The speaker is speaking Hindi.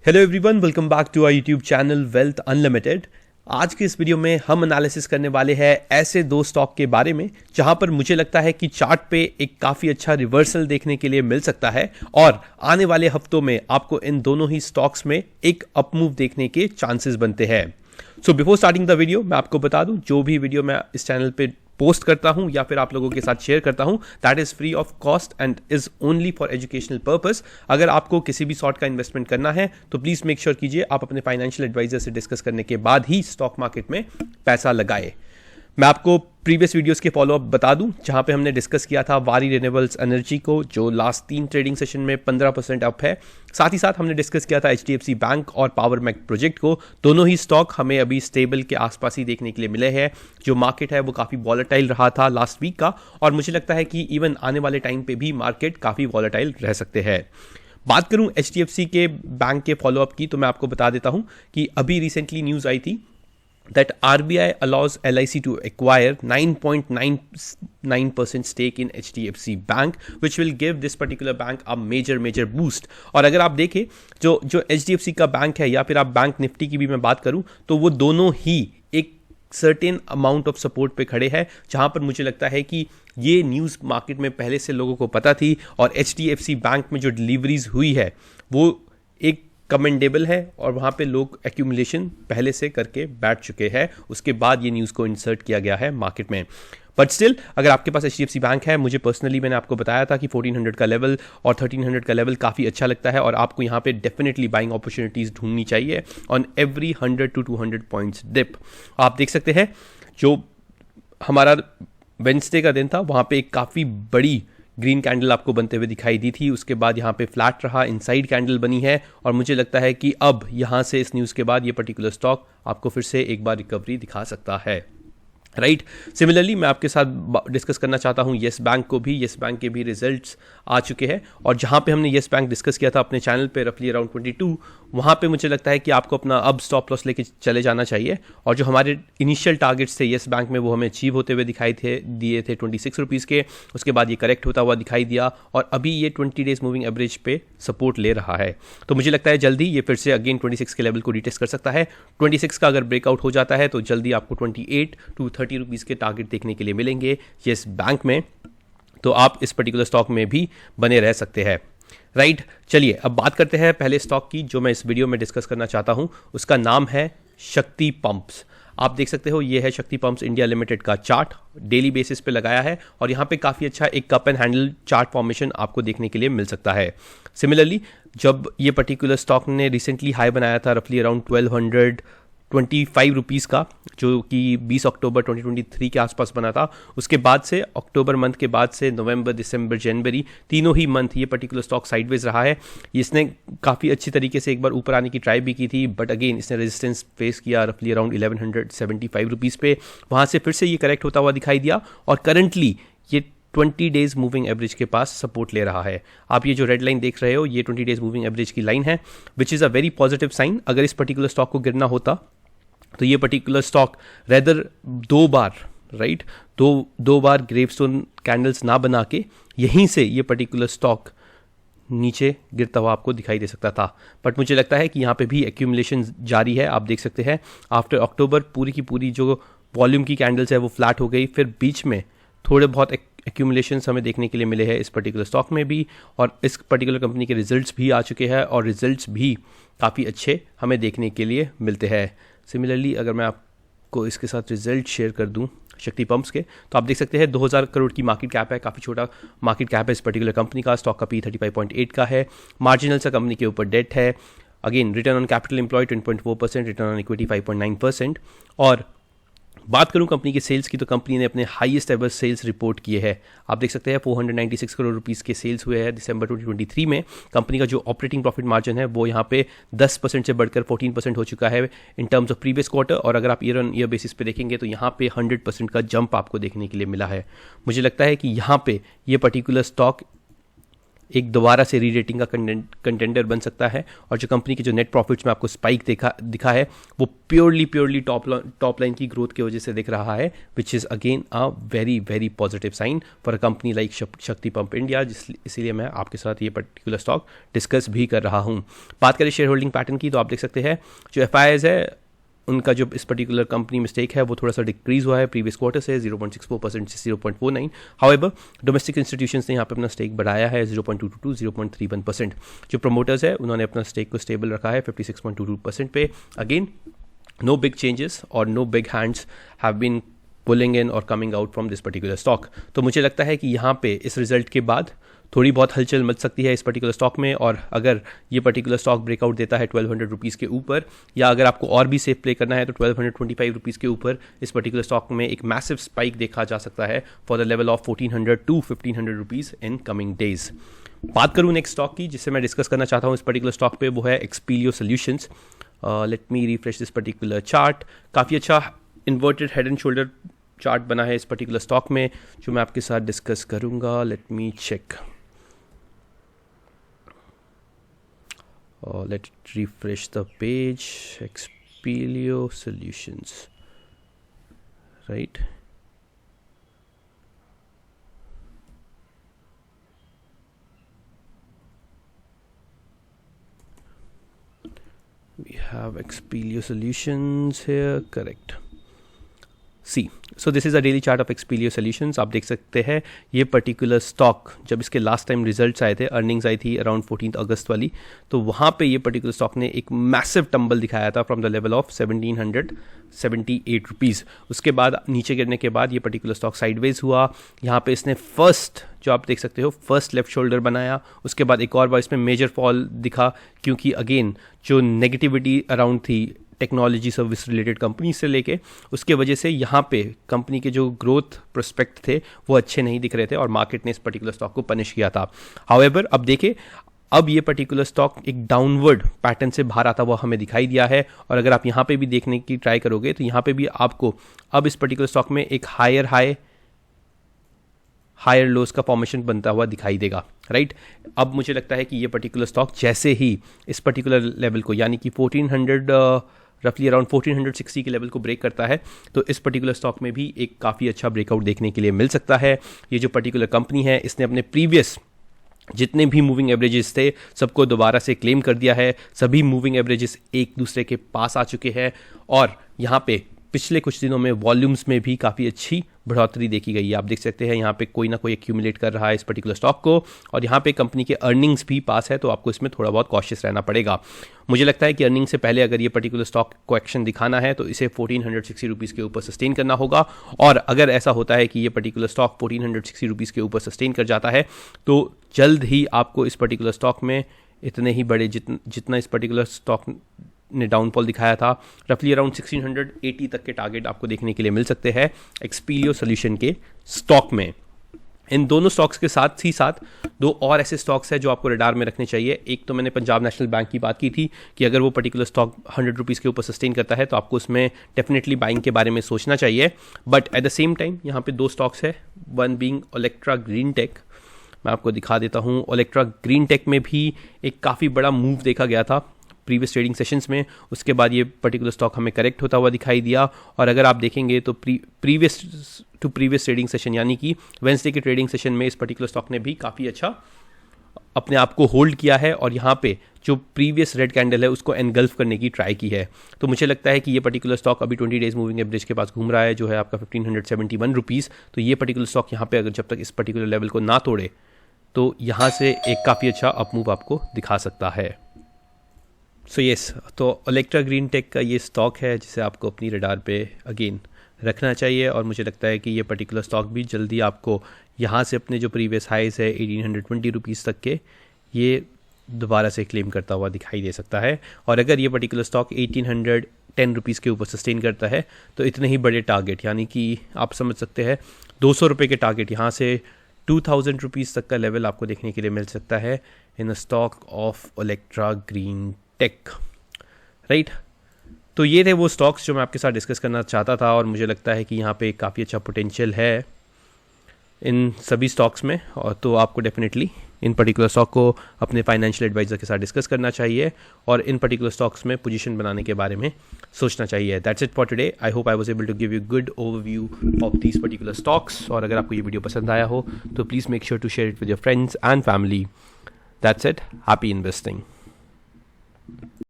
Hello everyone, welcome back to our YouTube channel Wealth Unlimited. आज के इस वीडियो में हम एनालिसिस करने वाले हैं ऐसे दो स्टॉक के बारे में जहां पर मुझे लगता है कि चार्ट पे एक काफ़ी अच्छा रिवर्सल देखने के लिए मिल सकता है और आने वाले हफ्तों में आपको इन दोनों ही स्टॉक्स में एक अपमूव देखने के चांसेस बनते हैं। So before starting the video मैं आपको बता दूं, जो भी वीडियो मैं इस चैनल पे पोस्ट करता हूं या फिर आप लोगों के साथ शेयर करता हूं, that is free of cost and is only for educational purpose. अगर आपको किसी भी सॉर्ट का इन्वेस्टमेंट करना है तो प्लीज मेक श्योर कीजिए आप अपने फाइनेंशियल एडवाइजर से डिस्कस करने के बाद ही स्टॉक मार्केट में पैसा लगाए। मैं आपको प्रीवियस वीडियोस के फॉलोअप बता दूं जहां पे हमने डिस्कस किया था वारी रिन्यूएबल्स एनर्जी को, जो लास्ट 3 ट्रेडिंग सेशन में 15% अप है। साथ ही साथ हमने डिस्कस किया था एचडीएफसी बैंक और पावर मैक प्रोजेक्ट को। दोनों ही स्टॉक हमें अभी स्टेबल के आसपास ही देखने के लिए मिले हैं। जो मार्केट है वो काफ़ी वॉलेटाइल रहा था लास्ट वीक का, और मुझे लगता है कि इवन आने वाले टाइम पे भी मार्केट काफ़ी वॉलेटाइल रह सकते हैं। बात करूं एचडीएफसी के बैंक के फॉलोअप की, तो मैं आपको बता देता हूं कि अभी रिसेंटली न्यूज़ आई थी that RBI allows LIC to acquire 9.99% stake in HDFC Bank, which will give this particular bank a major boost। और अगर आप देखें जो HDFC का बैंक है या फिर आप बैंक निफ्टी की भी मैं बात करूं, तो वो दोनों ही एक सर्टेन अमाउंट ऑफ सपोर्ट पे खड़े हैं, जहां पर मुझे लगता है कि ये न्यूज़ मार्केट में पहले से लोगों को पता थी और HDFC बैंक में जो डिलीवरीज हुई है वो एक कमेंडेबल है और वहाँ पे लोग एक्यूमुलेशन पहले से करके बैठ चुके हैं। उसके बाद ये न्यूज़ को इंसर्ट किया गया है मार्केट में। बट स्टिल अगर आपके पास HDFC बैंक है, मुझे पर्सनली मैंने आपको बताया था कि 1400 का लेवल और 1300 का लेवल काफ़ी अच्छा लगता है और आपको यहाँ पे डेफिनेटली बाइंग अपॉर्चुनिटीज़ ढूंढनी चाहिए on every 100 to 200 points dip. आप देख सकते हैं जो हमारा वेडनेसडे का दिन था वहाँ पे एक काफ़ी बड़ी ग्रीन कैंडल आपको बनते हुए दिखाई दी थी। उसके बाद यहाँ पे फ्लैट रहा, इनसाइड कैंडल बनी है और मुझे लगता है कि अब यहाँ से इस न्यूज़ के बाद ये पर्टिकुलर स्टॉक आपको फिर से एक बार रिकवरी दिखा सकता है, राइट। सिमिलरली मैं आपके साथ डिस्कस करना चाहता हूँ येस बैंक को भी। येस बैंक के भी रिजल्ट्स आ चुके हैं और जहाँ पे हमने येस बैंक डिस्कस किया था अपने चैनल पे रफली अराउंड 22, वहाँ पे मुझे लगता है कि आपको अपना अब स्टॉप लॉस लेके चले जाना चाहिए। और जो हमारे इनिशियल टारगेट्स थे येस बैंक में वो हमें अचीव होते हुए दिए थे 26 रुपीज़ के। उसके बाद ये करेक्ट होता हुआ दिखाई दिया और अभी ये 20 डेज मूविंग एवरेज पे सपोर्ट ले रहा है। तो मुझे लगता है जल्दी ये फिर से अगेन 26 के लेवल को रिटेस्ट कर सकता है। 26 का अगर ब्रेकआउट हो जाता है तो जल्दी आपको 28 to 30 रुपीज़ के टारगेट देखने के लिए मिलेंगे येस बैंक में। तो आप इस पर्टिकुलर स्टॉक में भी बने रह सकते हैं, राइट। चलिए अब बात करते हैं पहले स्टॉक की जो मैं इस वीडियो में डिस्कस करना चाहता हूं। उसका नाम है शक्ति पंप्स। आप देख सकते हो ये है शक्ति पंप्स इंडिया लिमिटेड का चार्ट, डेली बेसिस पे लगाया है और यहाँ पे काफ़ी अच्छा एक cup and handle chart formation आपको देखने के लिए मिल सकता है। सिमिलरली जब ये पर्टिकुलर स्टॉक ने रिसेंटली हाई बनाया था रफली अराउंड 1225 रुपीज़ का, जो कि 20 अक्टूबर 2023 के आसपास बना था, उसके बाद से अक्टूबर मंथ के बाद से नवंबर, दिसंबर, जनवरी तीनों ही मंथ ये पर्टिकुलर स्टॉक साइडवेज रहा है। इसने काफ़ी अच्छी तरीके से एक बार ऊपर आने की ट्राई भी की थी, बट अगेन इसने रेजिस्टेंस फेस किया रफली अराउंड 1175 रुपीज़ पे। वहाँ से फिर से ये करेक्ट होता हुआ दिखाई दिया और करंटली ये 20 डेज मूविंग एवरेज के पास सपोर्ट ले रहा है। आप ये जो रेड लाइन देख रहे हो ये 20 डेज मूविंग एवरेज की लाइन है, which is a very positive sign. अगर इस पर्टिकुलर स्टॉक को गिरना होता तो ये पर्टिकुलर स्टॉक रेदर 2 बार, राइट, दो बार ग्रेवस्टोन कैंडल्स ना बना के यहीं से ये पर्टिकुलर स्टॉक नीचे गिरता हुआ आपको दिखाई दे सकता था। बट मुझे लगता है कि यहाँ पे भी एक्यूमुलेशन जारी है। आप देख सकते हैं आफ्टर अक्टूबर पूरी की पूरी जो वॉल्यूम की कैंडल्स है वो फ्लैट हो गई, फिर बीच में थोड़े बहुत एक्यूमुलेशन हमें देखने के लिए मिले हैं इस पर्टिकुलर स्टॉक में भी, और इस पर्टिकुलर कंपनी के रिजल्ट्स भी आ चुके हैं और रिजल्ट्स भी काफ़ी अच्छे हमें देखने के लिए मिलते हैं। सिमिलरली अगर मैं आपको इसके साथ रिजल्ट शेयर कर दूं शक्ति पंप्स के, तो आप देख सकते हैं 2000 करोड़ की मार्केट कैप है, काफ़ी छोटा मार्केट कैप है इस पर्टिकुलर कंपनी का। स्टॉक का P35.8 का है, मार्जिनल सा कंपनी के ऊपर डेट है। Again return on capital employed 10.4%, return on equity 5.9%। और बात करूं कंपनी के सेल्स की तो कंपनी ने अपने हाईएस्ट एवर सेल्स रिपोर्ट किए हैं। आप देख सकते हैं 496 करोड़ रुपीस के सेल्स हुए हैं दिसंबर 2023 में। कंपनी का जो ऑपरेटिंग प्रॉफिट मार्जिन है वो यहाँ पे 10% से बढ़कर 14% हो चुका है in terms of previous quarter, और अगर आप ईयर ऑन ईयर बेसिस पे देखेंगे तो यहाँ पे 100% का जंप आपको देखने के लिए मिला है। मुझे लगता है कि यहाँ पे ये पर्टिकुलर स्टॉक एक दोबारा से री रेटिंग का कंटेंडर बन सकता है। और जो कंपनी के जो नेट प्रॉफिट्स में आपको स्पाइक दिखा है वो प्योरली टॉप लाइन की ग्रोथ की वजह से दिख रहा है, which is again a very very positive sign for a company like Shakti pump India, इसीलिए मैं आपके साथ ये पर्टिकुलर स्टॉक डिस्कस भी कर रहा हूँ। बात करें शेयर होल्डिंग पैटर्न की, तो आप देख सकते हैं जो FIIs है उनका जो इस पर्टिकुलर कंपनी में स्टेक है वो थोड़ा सा डिक्रीज हुआ है प्रीवियस क्वार्टर से 0.64% से 0.49। हाउएवर डोमेस्टिक इंस्टीट्यूशंस ने यहाँ पे अपना स्टेक बढ़ाया है 0.22 टू 0.31%। जो प्रमोटर्स है उन्होंने अपना स्टेक को स्टेबल रखा है 56.22% पे। अगेन नो बिग चेंजेस और no big hands have been pulling in और coming out from this particular stock. तो मुझे लगता है कि यहाँ पे इस रिजल्ट के बाद थोड़ी बहुत हलचल मच सकती है इस पर्टिकुलर स्टॉक में, और अगर ये पर्टिकुलर स्टॉक ब्रेकआउट देता है 1200 रुपीज़ के ऊपर, या अगर आपको और भी सेफ प्ले करना है तो 1225 रुपीज़ के ऊपर इस पर्टिकुलर स्टॉक में एक मैसिव स्पाइक देखा जा सकता है for the level of 1400 to 1500 rupees in coming days. बात करूँ नेक्स्ट स्टॉक की जिससे मैं डिस्कस करना चाहता हूँ इस पर्टिकुलर स्टॉक पे, वो है Expelio Solutions. Let me refresh this particular chart. काफ़ी अच्छा inverted head and shoulder chart बना है इस पर्टिकुलर स्टॉक में जो मैं आपके साथ डिस्कस करूँगा। Let me check. Let's refresh the page. Expelio Solutions, right? We have Expelio Solutions here, correct. See so this is a daily chart of Expelio Solutions. आप देख सकते हैं ये पर्टिकुलर स्टॉक जब इसके लास्ट टाइम रिजल्ट्स आए थे, अर्निंग्स आई थी अराउंड 14 अगस्त वाली, तो वहाँ पे ये पर्टिकुलर स्टॉक ने एक मैसिव टंबल दिखाया था from the level of 1778 rupees. उसके बाद नीचे गिरने के बाद ये पर्टिकुलर स्टॉक साइडवेज हुआ। यहाँ पे इसने फर्स्ट जो आप देख सकते हो फर्स्ट लेफ्ट शोल्डर बनाया, उसके बाद एक और बार इसमें मेजर फॉल दिखा क्योंकि अगेन जो नेगेटिविटी अराउंड थी टेक्नोलॉजी सर्विस रिलेटेड कंपनी से लेके, उसके वजह से यहाँ पे कंपनी के जो ग्रोथ प्रोस्पेक्ट थे वो अच्छे नहीं दिख रहे थे और मार्केट ने इस पर्टिकुलर स्टॉक को पनिश किया था। हाउएवर अब देखें, अब ये पर्टिकुलर स्टॉक एक डाउनवर्ड पैटर्न से बाहर आता हुआ हमें दिखाई दिया है, और अगर आप यहाँ पे भी देखने की ट्राई करोगे तो यहाँ पे भी आपको अब इस पर्टिकुलर स्टॉक में एक हायर लोस का फॉर्मेशन बनता हुआ दिखाई देगा, राइट। अब मुझे लगता है कि ये पर्टिकुलर स्टॉक जैसे ही इस पर्टिकुलर लेवल को यानी कि 1400 रफली अराउंड 1460 के लेवल को ब्रेक करता है तो इस पर्टिकुलर स्टॉक में भी एक काफ़ी अच्छा ब्रेकआउट देखने के लिए मिल सकता है। ये जो पर्टिकुलर कंपनी है इसने अपने प्रीवियस जितने भी मूविंग एवरेजेस थे सबको दोबारा से क्लेम कर दिया है। सभी मूविंग एवरेजेस एक दूसरे के पास आ चुके हैं और यहाँ पे पिछले कुछ दिनों में वॉल्यूम्स में भी काफ़ी अच्छी बढ़ोतरी देखी गई है। आप देख सकते हैं यहाँ पे कोई ना कोई एक्यूमुलेट कर रहा है इस पर्टिकुलर स्टॉक को, और यहाँ पे कंपनी के अर्निंग्स भी पास है तो आपको इसमें थोड़ा बहुत कॉशियस रहना पड़ेगा। मुझे लगता है कि अर्निंग से पहले अगर ये पर्टिकुलर स्टॉक को एक्शन दिखाना है तो इसे 1460 रुपीज़ के ऊपर सस्टेन करना होगा, और अगर ऐसा होता है कि ये पर्टिकुलर स्टॉक 1460 रुपीज़ के ऊपर सस्टेन कर जाता है तो जल्द ही आपको इस पर्टिकुलर स्टॉक में इतने ही बड़े जितना इस पर्टिकुलर स्टॉक ने डाउनफॉल दिखाया था रफली अराउंड 1680 तक के टारगेट आपको देखने के लिए मिल सकते हैं एक्सपीलियो सॉल्यूशन के स्टॉक में। इन दोनों स्टॉक्स के साथ ही साथ दो और ऐसे स्टॉक्स हैं जो आपको रडार में रखने चाहिए। एक तो मैंने पंजाब नेशनल बैंक की बात की थी कि अगर वो पर्टिकुलर स्टॉक 100 रुपीज़ के ऊपर सस्टेन करता है तो आपको उसमें डेफिनेटली बाइंग के बारे में सोचना चाहिए। But at the same time यहाँ पे दो स्टॉक्स है, one being Olectra green tech. मैं आपको दिखा देता हूँ, ओलेक्ट्रा ग्रीन टेक में भी एक काफ़ी बड़ा मूव देखा गया था प्रीवियस ट्रेडिंग सेशंस में, उसके बाद ये पर्टिकुलर स्टॉक हमें करेक्ट होता हुआ दिखाई दिया। और अगर आप देखेंगे तो प्रीवियस ट्रेडिंग सेशन यानी कि वेंसडे के ट्रेडिंग सेशन में इस पर्टिकुलर स्टॉक ने भी काफ़ी अच्छा अपने आप को होल्ड किया है और यहाँ पे जो प्रीवियस रेड कैंडल है उसको एनगल्फ करने की ट्राई की है। तो मुझे लगता है कि ये पर्टिकुलर स्टॉक अभी 20 डेज मूविंग एवरेज के पास घूम रहा है जो है आपका 1571 रुपीज़। तो ये पर्टिकुलर स्टॉक यहाँ पे अगर जब तक इस पर्टिकुलर लेवल को ना तोड़े तो यहाँ से एक काफ़ी अच्छा अपमूव आपको दिखा सकता है। सो येस, तो ओलेक्ट्रा ग्रीन टेक का ये स्टॉक है जिसे आपको अपनी रडार पे अगेन रखना चाहिए, और मुझे लगता है कि ये पर्टिकुलर स्टॉक भी जल्दी आपको यहाँ से अपने जो प्रीवियस हाइस है 1820 रुपीज़ तक के ये दोबारा से क्लेम करता हुआ दिखाई दे सकता है। और अगर ये पर्टिकुलर स्टॉक 1810 रुपीज़ के ऊपर सस्टेन करता है तो इतने ही बड़े टारगेट यानी कि आप समझ सकते हैं 200 रुपये के टारगेट यहाँ से 2000 रुपीज़ तक का लेवल आपको देखने के लिए मिल सकता है in a stock of Olectra green Tech, right. तो ये थे वो स्टॉक्स जो मैं आपके साथ डिस्कस करना चाहता था, और मुझे लगता है कि यहाँ पे काफ़ी अच्छा पोटेंशियल है इन सभी स्टॉक्स में, और तो आपको डेफिनेटली इन पर्टिकुलर स्टॉक को अपने फाइनेंशियल एडवाइजर के साथ डिस्कस करना चाहिए और इन पर्टिकुलर स्टॉक्स में पोजीशन बनाने के बारे में सोचना चाहिए. That's it for today. I hope I was able to give you good overview of these particular stocks. और अगर आपको ये वीडियो पसंद आया हो तो please make sure to share it with your friends and family. That's it. Happy investing.